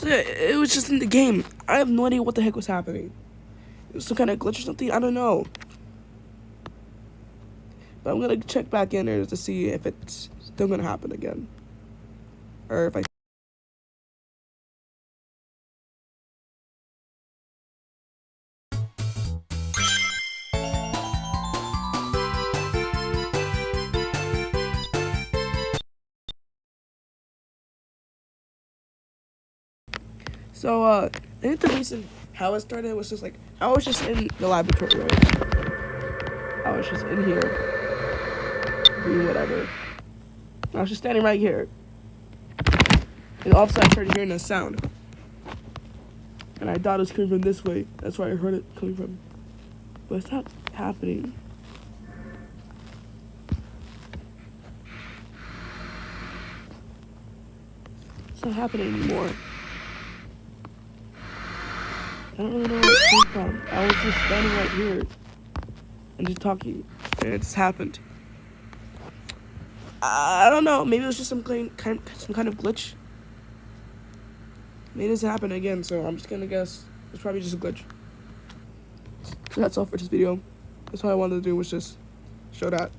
So yeah, it was just in the game. I have no idea what the heck was happening. It was some kind of glitch or something. I don't know. But I'm gonna check back in there to see if it's still gonna happen again, or if I. So I think the reason how it started was just like I was just in the laboratory, right? I was just in here doing whatever. I was just standing right here, and all of a sudden I started hearing a sound, and I thought it was coming from this way. That's where I heard it coming from, but it's not happening. It's not happening anymore. I don't really know where it came from. I was just standing right here and just talking, and it just happened. I don't know. Maybe it was just some kind of glitch. Maybe it doesn't happen again, so I'm just gonna guess it's probably just a glitch. So that's all for this video. That's all I wanted to do was just show that.